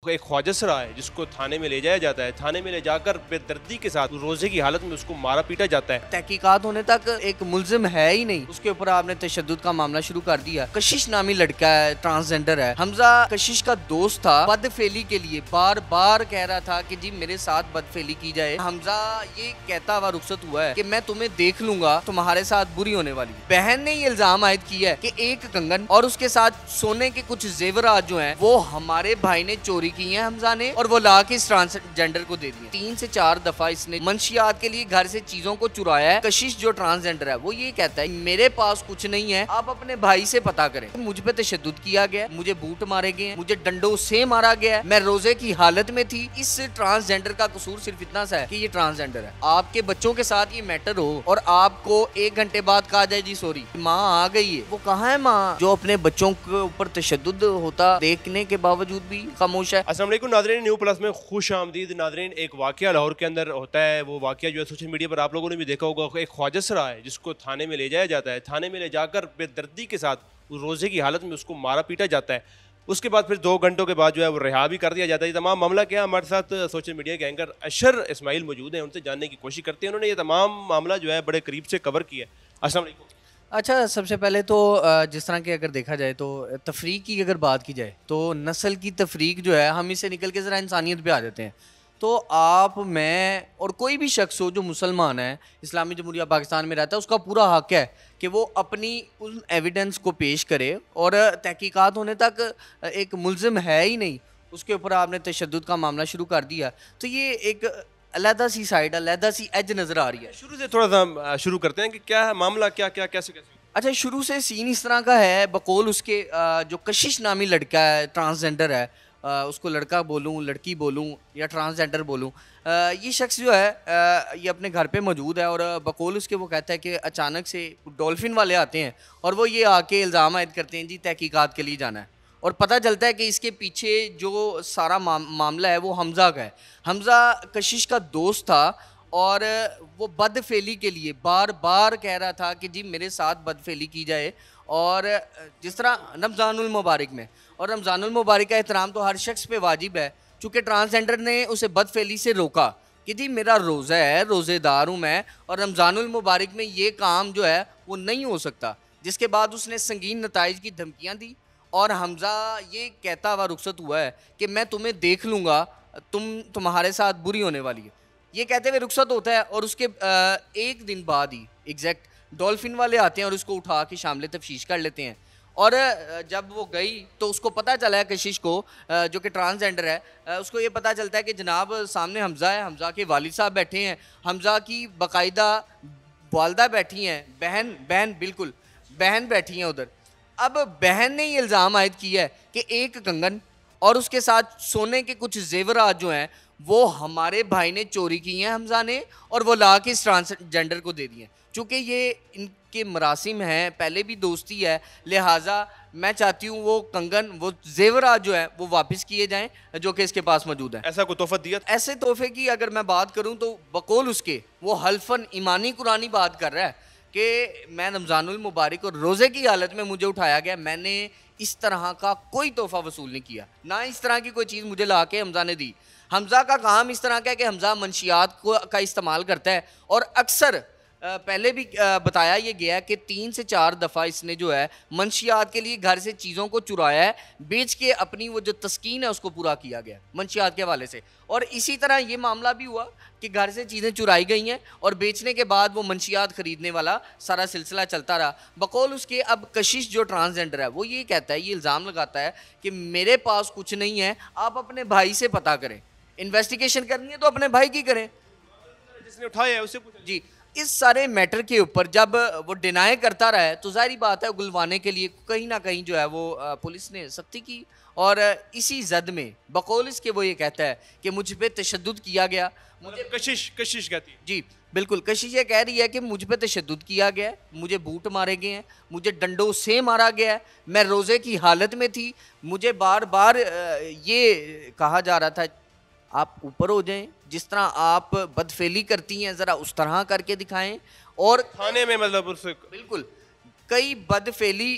एक ख्वाजा सरा है जिसको थाने में ले जाया जाता है। थाने में ले जाकर बेदर्दी के साथ रोजे की हालत में उसको मारा पीटा जाता है। तहकीकात होने तक एक मुल्जिम है ही नहीं, उसके ऊपर आपने तशद्दुद का मामला शुरू कर दिया। कशिश नामी लड़का है, ट्रांसजेंडर है। हमजा कशिश का दोस्त था, बदफेली के लिए बार बार कह रहा था कि जी मेरे साथ बदफेली की जाए। हमजा ये कहता हुआ रुखसत हुआ है कि मैं तुम्हें देख लूंगा, तुम्हारे साथ बुरी होने वाली है। बहन ने ये इल्जाम आयद किया है कि एक कंगन और उसके साथ सोने के कुछ जेवरात जो हैं वो हमारे भाई ने चोरी की है हमजा ने, और वो ला के इस ट्रांसजेंडर को दे दिए। 3 से 4 दफा इसने मंशियात के लिए घर से चीजों को चुराया है। कशिश जो ट्रांसजेंडर है वो ये कहता है मेरे पास कुछ नहीं है, आप अपने भाई से पता करें। मुझ पे तशद्दुद किया गया, मुझे बूट मारे गए हैं, मुझे डंडों से मारा गया है, मैं रोजे की हालत में थी। इस ट्रांसजेंडर का कसूर सिर्फ इतना सा है कि ये ट्रांसजेंडर है। आपके बच्चों के साथ ये मैटर हो और आपको 1 घंटे बाद कहा जाए जी सॉरी माँ आ गई है, वो कहाँ है माँ जो अपने बच्चों के ऊपर तशद्दुद होता देखने के बावजूद भी खामोश है। अस्सलाम वालेकुम नाज़रीन, न्यू प्लस में खुश आमदीद। नाज़रीन, एक वाक़या लाहौर के अंदर होता है। वो वाक़या जो है सोशल मीडिया पर आप लोगों ने भी देखा होगा। एक ख्वाजा सरा है जिसको थाने में ले जाया जाता है। थाने में ले जाकर बेदर्दी के साथ रोज़े की हालत में उसको मारा पीटा जाता है। उसके बाद फिर 2 घंटों के बाद जो है वो रिहा भी कर दिया जाता है। ये तमाम मामला क्या, हमारे साथ सोशल मीडिया के एंकर अशर इस्माइल मौजूद हैं, उनसे जानने की कोशिश करते हैं। उन्होंने ये तमाम मामला जो है बड़े करीब से कवर किया है। अस्सलाम वालेकुम। अच्छा, सबसे पहले तो जिस तरह की अगर देखा जाए तो तफरीक की अगर बात की जाए तो नस्ल की तफरीक जो है हम इसे निकल के ज़रा इंसानियत पे आ जाते हैं। तो आप, मैं और कोई भी शख्स हो जो मुसलमान है, इस्लामी जमहूरिया पाकिस्तान में रहता है, उसका पूरा हक है कि वो अपनी उन एविडेंस को पेश करे। और तहकीकात होने तक एक मुल्जिम है ही नहीं, उसके ऊपर आपने तशद्दुद का मामला शुरू कर दिया। तो ये एक अलहदा सी साइड, अलहदा सी एज नज़र आ रही है। शुरू से थोड़ा सा शुरू करते हैं कि क्या है मामला, क्या क्या कैसे कैसे। अच्छा, शुरू से सीन इस तरह का है। बकौल उसके जो कशिश नामी लड़का है, ट्रांसजेंडर है, उसको लड़का बोलूँ, लड़की बोलूँ या ट्रांसजेंडर बोलूँ, ये शख्स जो है ये अपने घर पे मौजूद है। और बकौल उसके वो कहता है कि अचानक से डॉल्फिन वाले आते हैं और वो ये आके इल्ज़ाम आयद करते हैं जी तहकीकात के लिए जाना है। और पता चलता है कि इसके पीछे जो सारा मामला है वो हमज़ा का है। हमज़ा कशिश का दोस्त था और वो बदफेली के लिए बार बार कह रहा था कि जी मेरे साथ बदफेली की जाए। और जिस तरह रमज़ानुल मुबारक में, और रमज़ानुल मुबारक का एहतराम तो हर शख्स पे वाजिब है, चूँकि ट्रांसजेंडर ने उसे बदफेली से रोका कि जी मेरा रोज़ा है, रोज़ेदार हूँ मैं, और रमज़ानुल मुबारक में ये काम जो है वो नहीं हो सकता। जिसके बाद उसने संगीन नताइज की धमकियाँ दी और हमज़ा ये कहता हुआ रुखसत हुआ है कि मैं तुम्हें देख लूँगा, तुम्हारे साथ बुरी होने वाली है। ये कहते हुए रुखसत होता है और उसके 1 दिन बाद ही एग्जैक्ट डॉल्फिन वाले आते हैं और उसको उठा के शामिल तफ्तीश कर लेते हैं। और जब वो गई तो उसको पता चला है, कशिश को जो कि ट्रांसजेंडर है, उसको ये पता चलता है कि जनाब सामने हमज़ा है, हमज़ा के वालिद साहब बैठे हैं, हमज़ा की बाकायदा वालदा बैठी हैं, बहन बिल्कुल बहन बैठी हैं उधर। अब बहन ने ये इल्ज़ाम आयद किया है कि एक कंगन और उसके साथ सोने के कुछ जेवरात जो हैं वो हमारे भाई ने चोरी की हैं हमज़ा ने, और वो ला के इस ट्रांसजेंडर को दे दिए। चूँकि ये इनके मरासिम हैं, पहले भी दोस्ती है, लिहाजा मैं चाहती हूँ वो कंगन, वो जेवरात जो है वो वापस किए जाएं जो कि इसके पास मौजूद है। ऐसा कोई तोहफा दिया? ऐसे तोहफे की अगर मैं बात करूँ तो बकौल उसके वो हल्फन ईमानी कुरानी बात कर रहा है कि मैं रमज़ानुल मुबारक और रोज़े की हालत में मुझे उठाया गया, मैंने इस तरह का कोई तोहफा वसूल नहीं किया, ना इस तरह की कोई चीज़ मुझे ला के हमज़ा ने दी। हमज़ा का काम इस तरह का है कि हमज़ा मंशियात का इस्तेमाल करता है और अक्सर पहले भी बताया ये गया कि 3 से 4 दफ़ा इसने जो है मंशियात के लिए घर से चीज़ों को चुराया है, बेच के अपनी वो जो तस्कीन है उसको पूरा किया गया मंशियात के हवाले से। और इसी तरह ये मामला भी हुआ कि घर से चीज़ें चुराई गई हैं और बेचने के बाद वो मंशियात ख़रीदने वाला सारा सिलसिला चलता रहा। बकौल उसके अब कशिश जो ट्रांसजेंडर है वो ये कहता है, ये इल्ज़ाम लगाता है कि मेरे पास कुछ नहीं है, आप अपने भाई से पता करें, इन्वेस्टिगेशन करनी है तो अपने भाई की करें, जिसने उठाया है उससे पूछें। जी। इस सारे मैटर के ऊपर जब वो डिनाई करता रहा है तो जाहिर बात है गुलवाने के लिए कहीं ना कहीं जो है वो पुलिस ने सख्ती की। और इसी जद में बकौल इसके वो ये कहता है कि मुझ पे तशद्दुद किया गया। मुझे कशिश कहती है जी बिल्कुल, कशिश ये कह रही है कि मुझ पे तशद्दुद किया गया है, मुझे बूट मारे गए हैं, मुझे डंडों से मारा गया है, मैं रोज़े की हालत में थी, मुझे बार बार ये कहा जा रहा था आप ऊपर हो जाएं, जिस तरह आप बदफेली करती हैं ज़रा उस तरह करके दिखाएं। और थाने में मतलब उससे बिल्कुल कई बदफेली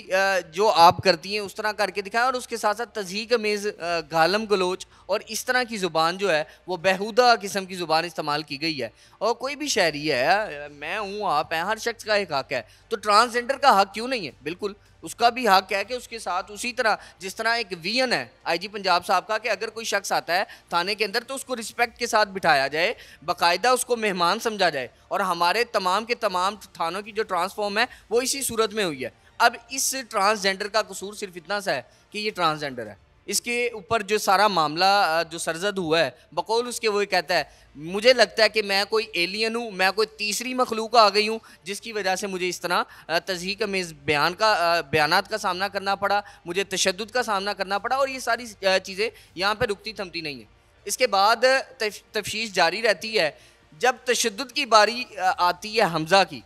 जो आप करती हैं उस तरह करके दिखाएं, और उसके साथ साथ तज़हीक अमेज़ गालम गलोच और इस तरह की ज़ुबान जो है वो बेहुदा किस्म की ज़ुबान इस्तेमाल की गई है। और कोई भी शहरी है, मैं हूँ, आप हैं, हर शख्स का एक हक है, तो ट्रांसजेंडर का हक क्यों नहीं है? बिल्कुल उसका भी हक है कि उसके साथ उसी तरह जिस तरह एक वीएन है आईजी पंजाब साहब का, कि अगर कोई शख्स आता है थाने के अंदर तो उसको रिस्पेक्ट के साथ बिठाया जाए, बाकायदा उसको मेहमान समझा जाए। और हमारे तमाम के तमाम थानों की जो ट्रांसफॉर्म है वो इसी सूरत में हुई है। अब इस ट्रांसजेंडर का कसूर सिर्फ इतना सा है कि ये ट्रांसजेंडर है। इसके ऊपर जो सारा मामला जो सरजद हुआ है, बकौल उसके वो कहता है मुझे लगता है कि मैं कोई एलियन हूँ, मैं कोई तीसरी मखलूक आ गई हूँ, जिसकी वजह से मुझे इस तरह तज़हीक अमेज़ बयानात का सामना करना पड़ा, मुझे तशद्दुद का सामना करना पड़ा। और ये सारी चीज़ें यहाँ पर रुकती थमती नहीं हैं। इसके बाद तफ्तीश जारी रहती है। जब तशद्दुद की बारी आती है हमज़ा की,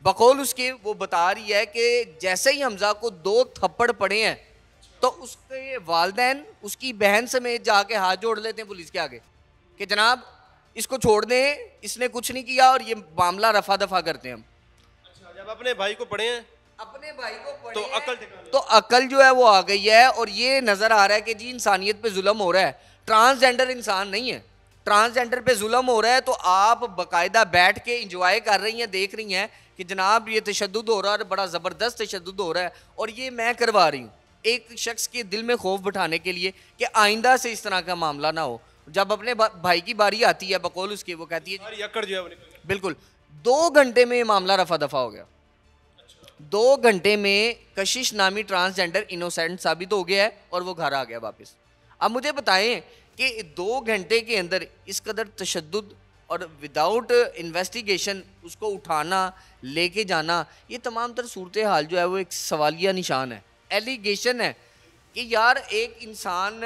बकौल उसके वो बता रही है कि जैसे ही हमज़ा को 2 थप्पड़ पड़े हैं तो उसके वालिदैन उसकी बहन समेत जाके हाथ जोड़ लेते हैं पुलिस के आगे कि जनाब इसको छोड़ दें, इसने कुछ नहीं किया, और ये मामला रफा दफा करते हैं हम। अच्छा, जब अपने भाई को पढ़े हैं, अपने भाई को पढ़े तो हैं, अकल ठिकाने, तो अकल जो है वो आ गई है। और ये नज़र आ रहा है कि जी इंसानियत पे जुल्म हो रहा है। ट्रांसजेंडर इंसान नहीं है, ट्रांसजेंडर पे जुल्म हो रहा है। तो आप बाकायदा बैठ के इंजॉय कर रही हैं, देख रही हैं कि जनाब ये तशद्दुद हो रहा है, बड़ा ज़बरदस्त तशद्दुद हो रहा है, और ये मैं करवा रही हूँ एक शख्स के दिल में खौफ बिठाने के लिए कि आइंदा से इस तरह का मामला ना हो। जब अपने भाई की बारी आती है, बकौल उसकी वो कहती है सारी अकड़ जो है वो निकल गई। बिल्कुल 2 घंटे में ये मामला रफा दफा हो गया। 2 घंटे में कशिश नामी ट्रांसजेंडर इनोसेंट साबित हो गया है और वो घर आ गया वापस। अब मुझे बताएं कि 2 घंटे के अंदर इस कदर तशद्दुद और विदाउट इन्वेस्टिगेशन उसको उठाना, लेके जाना, ये तमाम तर सूरत हाल जो है वो एक सवालिया निशान है, एलिगेशन है कि यार एक इंसान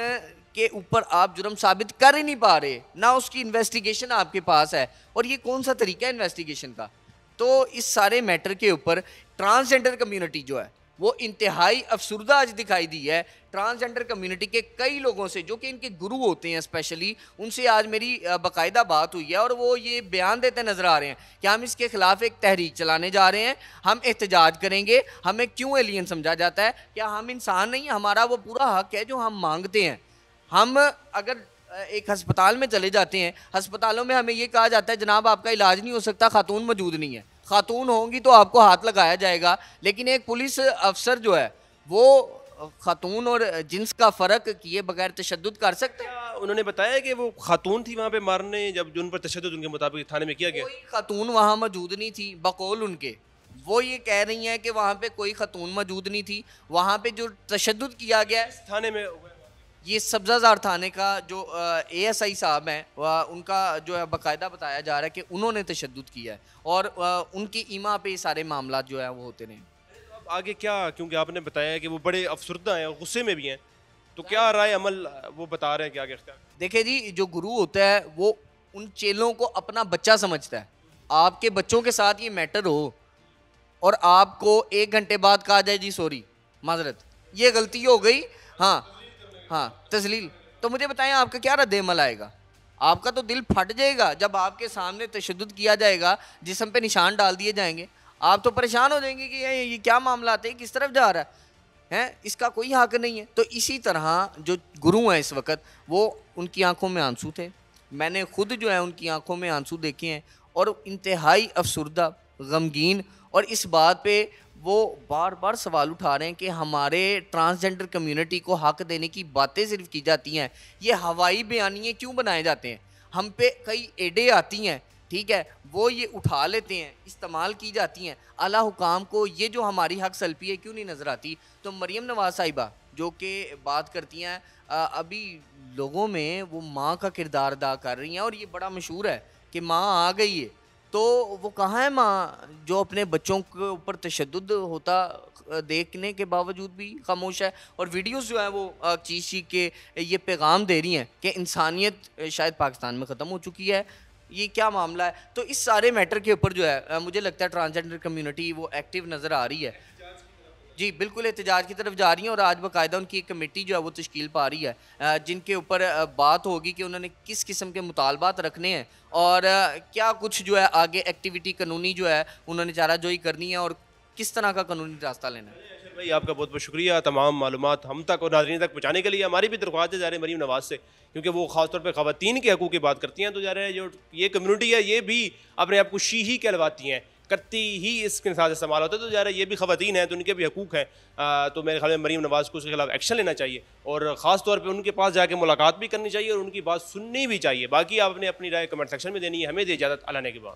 के ऊपर आप जुर्म साबित कर ही नहीं पा रहे, ना उसकी इन्वेस्टिगेशन आपके पास है। और ये कौन सा तरीका है इन्वेस्टिगेशन का? तो इस सारे मैटर के ऊपर ट्रांसजेंडर कम्युनिटी जो है वो इंतहाई अफसुर्दा आज दिखाई दी है। ट्रांसजेंडर कम्युनिटी के कई लोगों से जो कि इनके गुरु होते हैं स्पेशली, उनसे आज मेरी बाकायदा बात हुई है और वो ये बयान देते नज़र आ रहे हैं कि हम इसके ख़िलाफ़ एक तहरीक चलाने जा रहे हैं, हम एहतजाज करेंगे, हमें क्यों एलियन समझा जाता है, क्या हम इंसान नहीं? हमारा वो पूरा हक है जो हम मांगते हैं। हम अगर एक हस्पताल में चले जाते हैं, हस्पतालों में हमें ये कहा जाता है जनाब आपका इलाज नहीं हो सकता, खातून मौजूद नहीं है। खातून होंगी तो आपको हाथ लगाया जाएगा, लेकिन एक पुलिस अफसर जो है वो खातून और जिन्स का फ़र्क किए बगैर तशद्दुद कर सकते हैं? क्या उन्होंने बताया कि वो खातून थी वहाँ पे मारने, जब जो उन पर तशद्दुद उनके मुताबिक थाने में किया गया? कोई खातून वहाँ मौजूद नहीं थी बकौल उनके। वो ये कह रही हैं कि वहाँ पे कोई खातून मौजूद नहीं थी। वहाँ पे जो तशद्दुद किया गया है, थाने में हुआ है? ये सब्ज़ाज़ार थाने का जो एएसआई साहब हैं, उनका जो है बाकायदा बताया जा रहा है कि उन्होंने तशद्दुद किया है और उनकी ईमा पे ये सारे मामला जो है वो होते रहे। अब आगे क्या, क्योंकि आपने बताया कि वो बड़े अफसरदा हैं और गुस्से में भी हैं, तो क्या राय अमल वो बता रहे हैं कि आगे इख्तियार? देखिए जी, जो गुरु होता है वो उन चेलों को अपना बच्चा समझता है। आपके बच्चों के साथ ये मैटर हो और आपको 1 घंटे बाद कहा जाए जी सॉरी, माजरत, ये गलती हो गई, हाँ हाँ तजलील, तो मुझे बताएं आपका क्या रद्द-ए-अमल आएगा? आपका तो दिल फट जाएगा जब आपके सामने तशद्दुद किया जाएगा, जिस्म पे निशान डाल दिए जाएंगे। आप तो परेशान हो जाएंगे कि ये क्या मामला है, किस तरफ जा रहा है, इसका कोई हक नहीं है। तो इसी तरह जो गुरु हैं इस वक्त, वो उनकी आंखों में आंसू थे। मैंने खुद जो है उनकी आंखों में आंसू देखे हैं और इंतहाई अफसुर्दा, गमगीन, और इस बात पे वो बार बार सवाल उठा रहे हैं कि हमारे ट्रांसजेंडर कम्युनिटी को हक देने की बातें सिर्फ की जाती हैं, ये हवाई बयानिए क्यों बनाए जाते हैं? हम पे कई एडें आती हैं, ठीक है, वो ये उठा लेते हैं, इस्तेमाल की जाती हैं। आला हुकाम को ये जो हमारी हक सल्पी है क्यों नहीं नज़र आती? तो मरियम नवाज साहिबा जो कि बात करती हैं, अभी लोगों में वो माँ का किरदार अदा कर रही हैं और ये बड़ा मशहूर है कि माँ आ गई है। तो वो कहाँ है माँ जो अपने बच्चों के ऊपर तशद्दुद होता देखने के बावजूद भी खामोश है? और वीडियोस जो है वो चीख चीख के ये पैगाम दे रही हैं कि इंसानियत शायद पाकिस्तान में ख़त्म हो चुकी है। ये क्या मामला है? तो इस सारे मैटर के ऊपर जो है मुझे लगता है ट्रांसजेंडर कम्युनिटी वो एक्टिव नज़र आ रही है। जी बिल्कुल, एहतजाज की तरफ जा रही हैं और आज बाकायदा उनकी एक कमेटी जो है वो तश्कील पा रही है, जिनके ऊपर बात होगी कि उन्होंने किस किस्म के मुतालबात रखने हैं और क्या कुछ जो है आगे एक्टिविटी कानूनी जो है उन्होंने चाराजोई करनी है और किस तरह का कानूनी रास्ता लेना है। भाई आपका बहुत बहुत शुक्रिया तमाम मालूमात हम तक और नाज़रीन तक पहुँचाने के लिए। हमारी भी दरख्वास्त है ज़ाहिर मरीम नवाज़ से, क्योंकि वो ख़ासतौर पर ख़वातीन के हकूक़ की बात करती हैं, तो ज़ाहिर है जो ये कम्युनिटी है ये भी अपने आप को शी कहलवाती हैं, करती ही इसके साथ इस्तेमाल होता है, तो ज़ाहिर है ये भी ख़वातीन हैं तो उनके भी हकूक़ हैं। तो मेरे ख्याल में मरीम नवाज़ को उसके खिलाफ एक्शन लेना चाहिए और ख़ास तौर पे उनके पास जाके मुलाकात भी करनी चाहिए और उनकी बात सुननी भी चाहिए। बाकी आपने अपनी राय कमेंट सेक्शन में देनी है। हमें दे इजाज़त, अल्लाह ने के बाद।